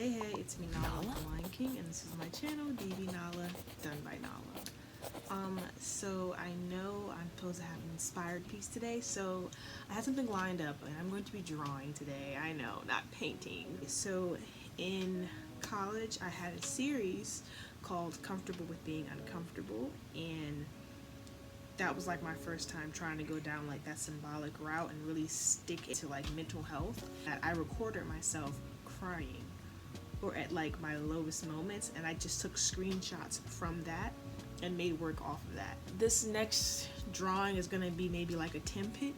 Hey, it's me, Nala, the Lion King, and this is my channel, DBNaila, done by Nala. So I know I'm supposed to have an inspired piece today, so I had something lined up, and I'm going to be drawing today. I know, not painting. So in college, I had a series called Comfortable with Being Uncomfortable, and that was like my first time trying to go down like that symbolic route and really stick it to like mental health. That I recorded myself crying or at like my lowest moments, and I just took screenshots from that and made work off of that. This next drawing is gonna be maybe like a template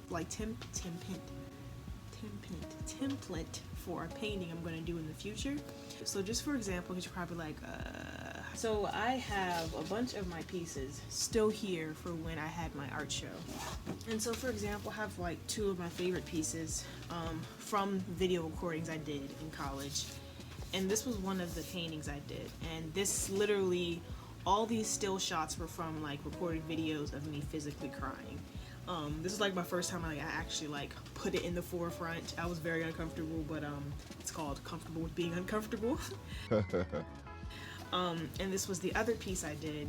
for a painting I'm gonna do in the future. So just for example, because you're probably like, so I have a bunch of my pieces still here for when I had my art show. And so for example, I have like two of my favorite pieces from video recordings I did in college. And this was one of the paintings I did. And this literally, all these still shots were from like recorded videos of me physically crying. This is like my first time I actually like put it in the forefront. I was very uncomfortable, but it's called Comfortable with Being Uncomfortable. And this was the other piece I did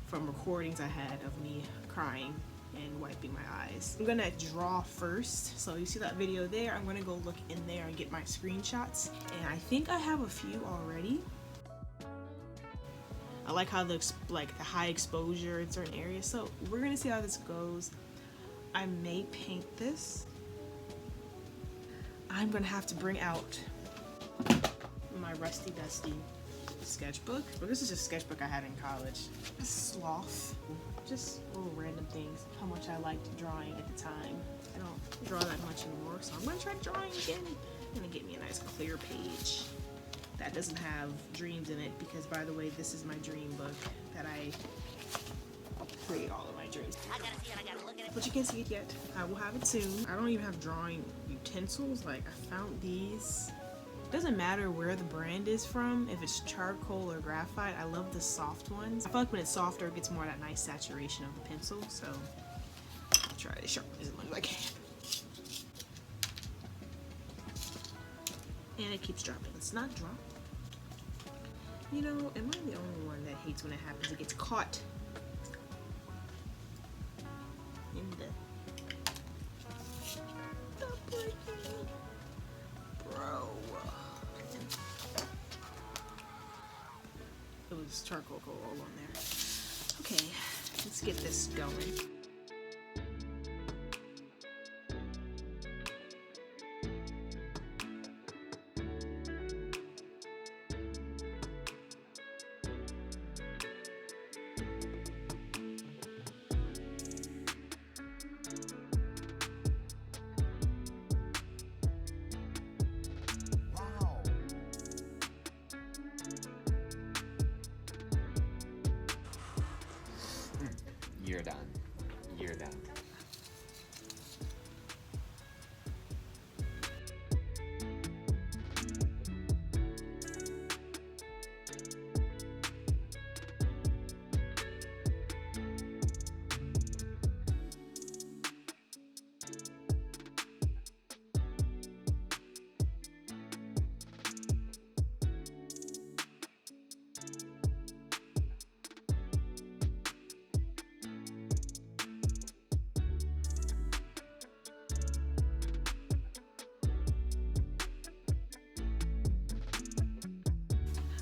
from recordings I had of me crying and wiping my eyes. I'm gonna draw first, so you see that video there. I'm gonna go look in there and get my screenshots, and I think I have a few already. I like how it looks like the high exposure in certain areas, so we're gonna see how this goes. I may paint this. I'm gonna have to bring out my rusty dusty sketchbook, but this is just a sketchbook I had in college. Sloth, just little random things. How much I liked drawing at the time. I don't draw that much anymore, so I'm gonna try drawing again. I'm gonna get me a nice clear page that doesn't have dreams in it, because by the way, this is my dream book that I create all of my dreams. I gotta see it, I gotta look at it. But you can't see it yet. I will have it soon. I don't even have drawing utensils. Like, I found these. It doesn't matter where the brand is from, if it's charcoal or graphite. I love the soft ones. I feel like when it's softer, it gets more of that nice saturation of the pencil, so I'll try to sharpen it as much as I can. And it keeps dropping. It's not dropping. You know, am I the only one that hates when it happens? It gets caught in the... Stop breaking. Bro. It was charcoal all on there. Okay, let's get this going. You're done. You're done.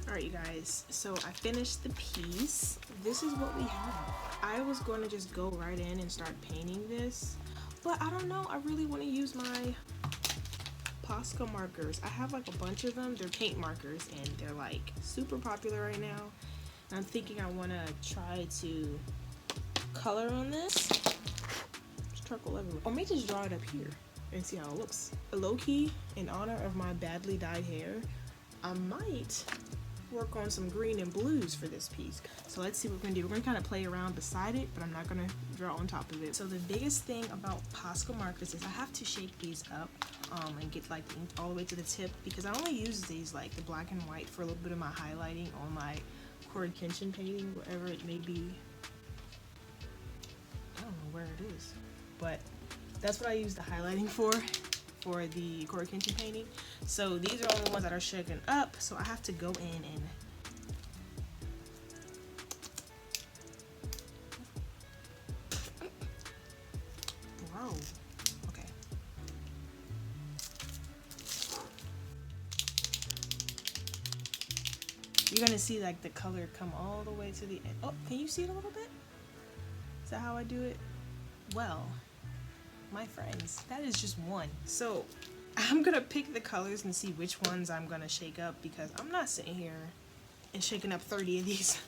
Alright, you guys, so I finished the piece. This is what we have. I was going to just go right in and start painting this, but I don't know. I really want to use my Posca markers. I have like a bunch of them. They're paint markers, and they're like super popular right now. And I'm thinking I want to try to color on this. Just charcoal everywhere. Or maybe just draw it up here and see how it looks. Low-key, in honor of my badly dyed hair, I might work on some green and blues for this piece. So let's see what we're gonna do. We're gonna kind of play around beside it, but I'm not gonna draw on top of it. So the biggest thing about Posca markers is I have to shake these up and get like the ink all the way to the tip, because I only use these like the black and white for a little bit of my highlighting on my Cord Kenshin painting, wherever it may be. I don't know where it is, but that's what I use the highlighting for for the Korikinchi painting. So these are all the ones that are shaken up. So I have to go in and okay. You're gonna see like the color come all the way to the end. Oh, can you see it a little bit? Is that how I do it? Well, my friends, that is just one. So I'm gonna pick the colors and see which ones I'm gonna shake up, because I'm not sitting here and shaking up 30 of these.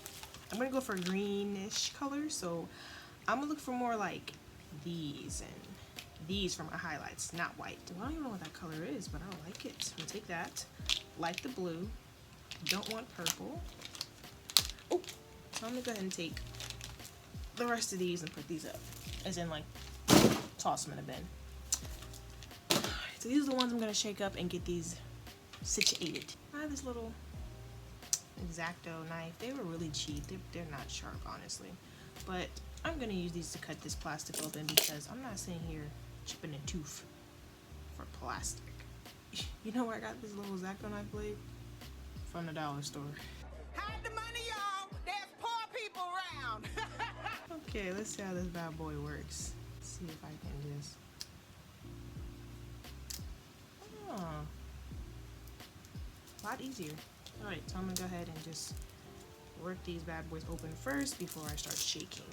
I'm gonna go for greenish colors. So I'm gonna look for more like these and these for my highlights, not white. Well, I don't even know what that color is, but I like it. I'm gonna take that. Like the blue. Don't want purple. Oh, so I'm gonna go ahead and take the rest of these and put these up, as in like toss them in a bin. So these are the ones I'm gonna shake up and get these situated. I have this little X-Acto knife. They were really cheap. They're not sharp, honestly, but I'm gonna use these to cut this plastic open, because I'm not sitting here chipping a tooth for plastic. You know where I got this little X-Acto knife blade? From the dollar store. Hide the money, y'all. There's poor people around. Okay, let's see how this bad boy works. Let's see if I can just. Oh, a lot easier. All right, so I'm gonna go ahead and just work these bad boys open first before I start shaking.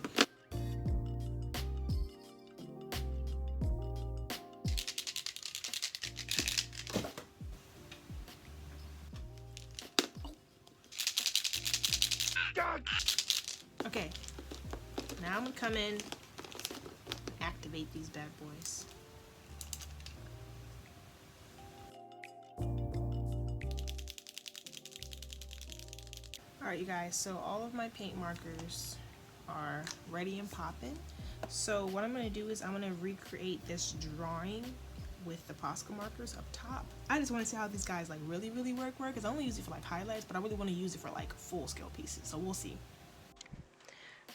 Okay, now I'm gonna come in, activate these bad boys. Alright, you guys, so all of my paint markers are ready and popping. So what I'm gonna do is I'm gonna recreate this drawing with the Posca markers up top. I just want to see how these guys like really work, because I only use it for like highlights, but I really want to use it for like full scale pieces, so we'll see.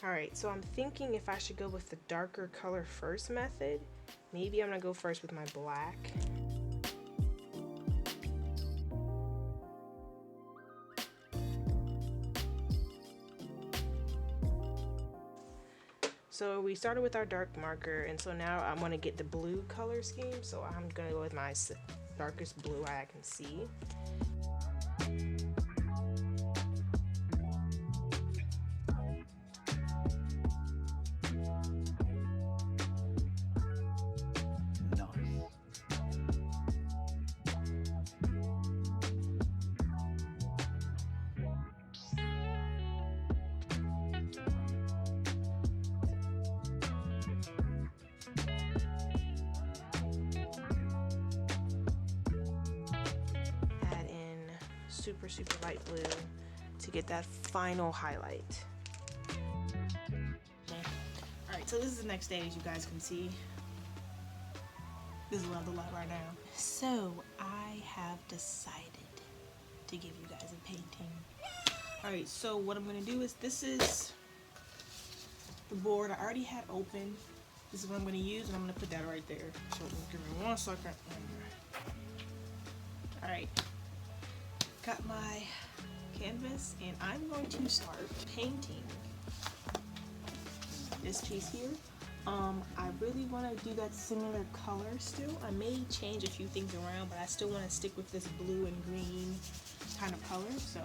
Alright, so I'm thinking if I should go with the darker color first method. Maybe I'm gonna go first with my black. So we started with our dark marker, and so now I'm gonna get the blue color scheme. So I'm gonna go with my darkest blue I can see. Super light blue to get that final highlight. Okay. Alright, so this is the next stage. You guys can see this is what I look like right now. So I have decided to give you guys a painting. Alright, so what I'm gonna do is, this is the board I already had open. This is what I'm gonna use, and I'm gonna put that right there. So give me 1 second. Alright. Got my canvas, and I'm going to start painting this piece here. I really want to do that similar color still. I may change a few things around, but I still want to stick with this blue and green kind of color. So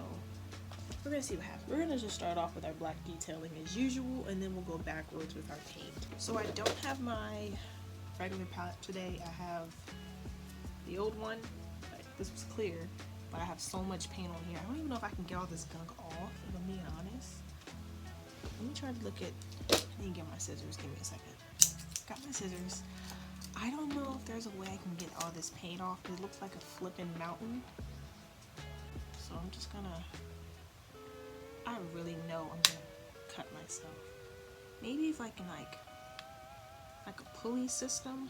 we're gonna see what happens. We're gonna just start off with our black detailing as usual, and then we'll go backwards with our paint. So I don't have my regular palette today. I have the old one, but this was clear. But I have so much paint on here. I don't even know if I can get all this gunk off, if I'm being honest. Let me try to look at, I need to get my scissors, give me a second. Got my scissors. I don't know if there's a way I can get all this paint off, because it looks like a flipping mountain. So I'm just gonna, I really know I'm gonna cut myself. Maybe if I can like a pulley system.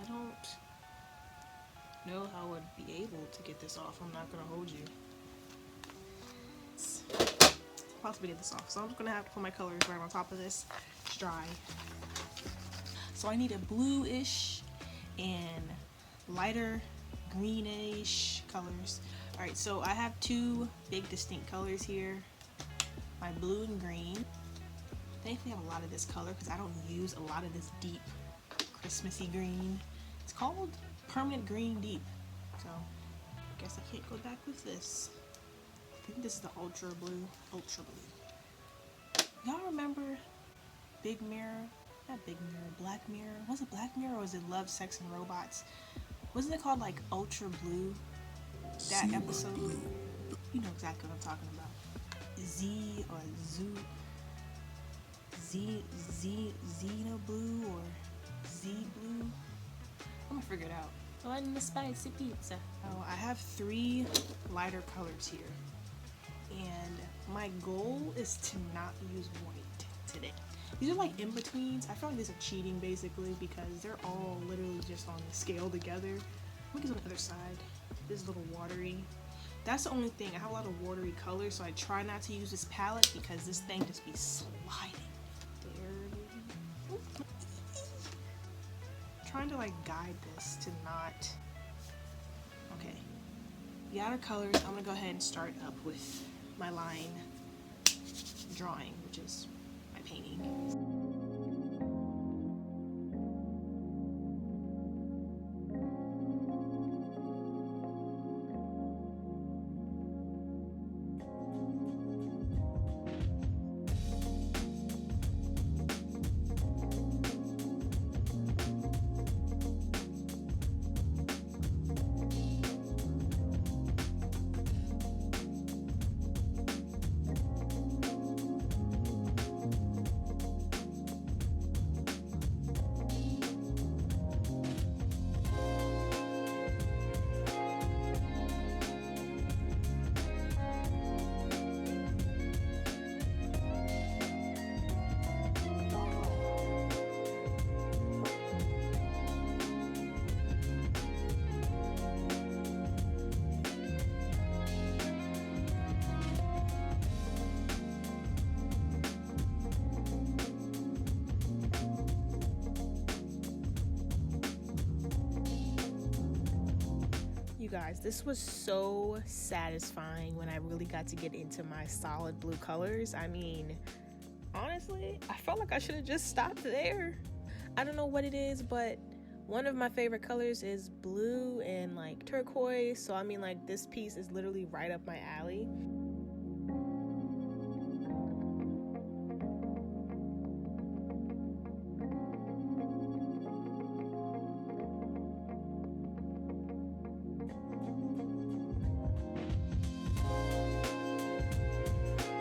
I don't know how I would be able to get this off. I'm not gonna hold you. It's possible to get this off. So I'm just gonna have to put my colors right on top of this. It's dry. So I need a bluish and lighter greenish colors. All right, so I have two big distinct colors here, my blue and green. Thankfully I have a lot of this color because I don't use a lot of this deep Christmassy green. It's called Permanent Green Deep, so I guess I can't go back with this. I think this is the ultra blue. Y'all remember Big Mirror? Not Big Mirror, Black Mirror. Was it Black Mirror or was it Love, Sex, and Robots? Wasn't it called like Ultra Blue? That episode? You know exactly what I'm talking about. Z or Zoo. Xena Blue or Z Blue? I'm gonna figure it out. On the spicy pizza. Oh, I have 3 lighter colors here. And my goal is to not use white today. These are like in-betweens. I feel like these are cheating basically because they're all literally just on the scale together. Look at on the other side. This is a little watery. That's the only thing. I have a lot of watery colors, so I try not to use this palette because this thing just be sliding. There. Trying to like guide this to not. Okay. The outer colors, I'm gonna go ahead and start up with my line drawing, which is my painting. You guys, this was so satisfying when I really got to get into my solid blue colors. I mean, honestly, I felt like I should have just stopped there. I don't know what it is, but one of my favorite colors is blue and like turquoise. So I mean, like, this piece is literally right up my alley.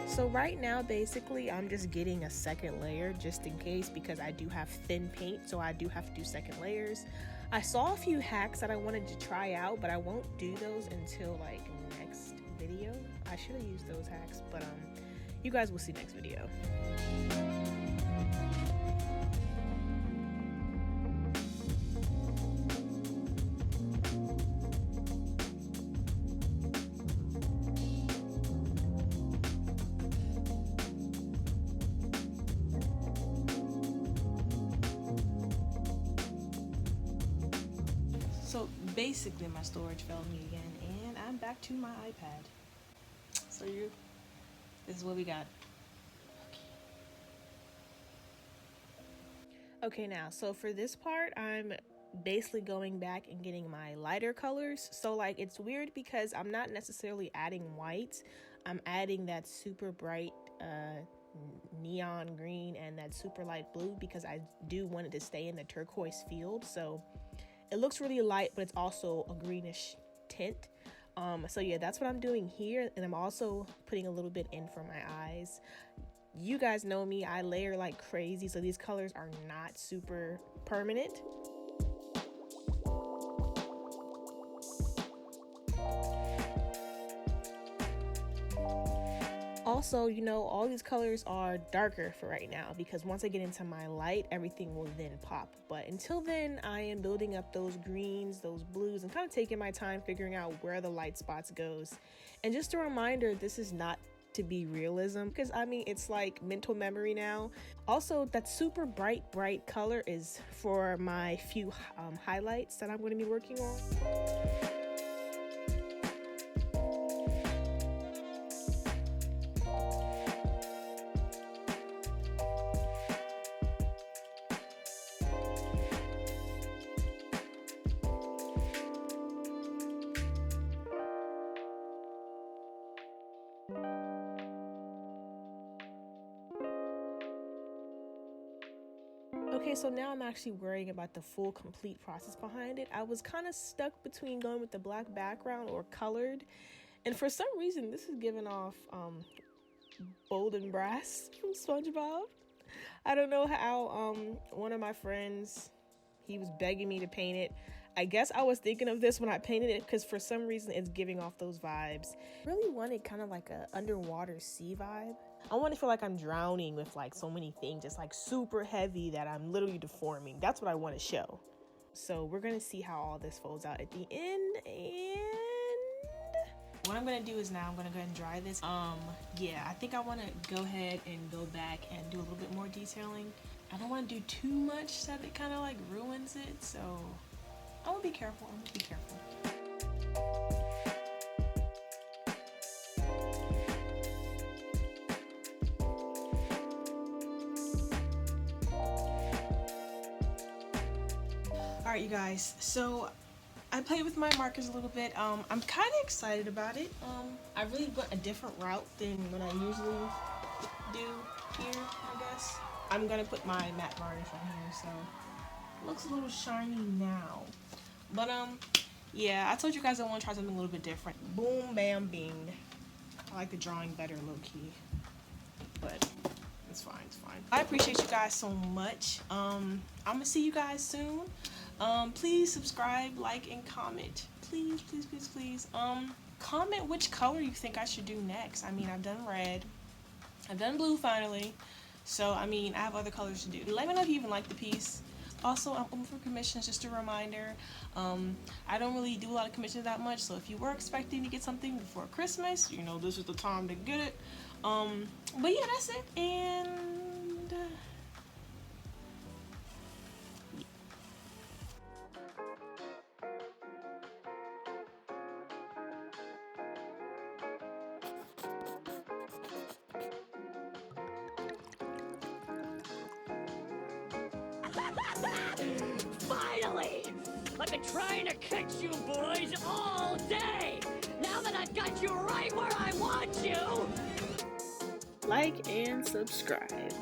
So right now, basically, I'm just getting a second layer just in case because I do have thin paint, so I do have to do second layers. I saw a few hacks that I wanted to try out, but I won't do those until like next video. I should have used those hacks, but you guys will see next video. So basically my storage failed me again and I'm back to my iPad. So this is what we got. Okay, now, so for this part, I'm basically going back and getting my lighter colors. So like, it's weird because I'm not necessarily adding white. I'm adding that super bright neon green and that super light blue because I do want it to stay in the turquoise field. So it looks really light, but it's also a greenish tint. So yeah, that's what I'm doing here. And I'm also putting a little bit in for my eyes. You guys know me, I layer like crazy. So these colors are not super permanent. Also, you know, all these colors are darker for right now because once I get into my light, everything will then pop. But until then, I am building up those greens, those blues, and kind of taking my time figuring out where the light spots goes. And just a reminder, this is not to be realism, because I mean it's like mental memory now. Also, that super bright color is for my few highlights that I'm going to be working on. Okay, so now I'm actually worrying about the full complete process behind it. I was kind of stuck between going with the black background or colored, and for some reason this is giving off Bold and Brass from SpongeBob. I don't know how one of my friends, he was begging me to paint it. I guess I was thinking of this when I painted it because for some reason it's giving off those vibes. I really wanted kind of like a underwater sea vibe. I want to feel like I'm drowning with like so many things. It's like super heavy that I'm literally deforming. That's what I want to show. So we're going to see how all this folds out at the end. And what I'm going to do is now I'm going to go ahead and dry this. Yeah, I think I want to go ahead and go back and do a little bit more detailing. I don't want to do too much that it kind of like ruins it. So I'm going to be careful. Alright, you guys, so I played with my markers a little bit. I'm kind of excited about it. I really went a different route than what I usually do here, I guess. I'm gonna put my matte varnish on here, so it looks a little shiny now. But yeah, I told you guys I want to try something a little bit different. Boom, bam, bing. I like the drawing better, low-key, but it's fine. I appreciate you guys so much. I'm gonna see you guys soon. Please subscribe, like, and comment. Please. Comment which color you think I should do next. I mean, I've done red. I've done blue finally. So, I mean, I have other colors to do. Let me know if you even like the piece. Also, I'm open for commissions, just a reminder. I don't really do a lot of commissions that much, so if you were expecting to get something before Christmas, you know, this is the time to get it. But yeah, that's it, and Finally! I've been trying to catch you boys all day! Now that I've got you right where I want you! like and subscribe.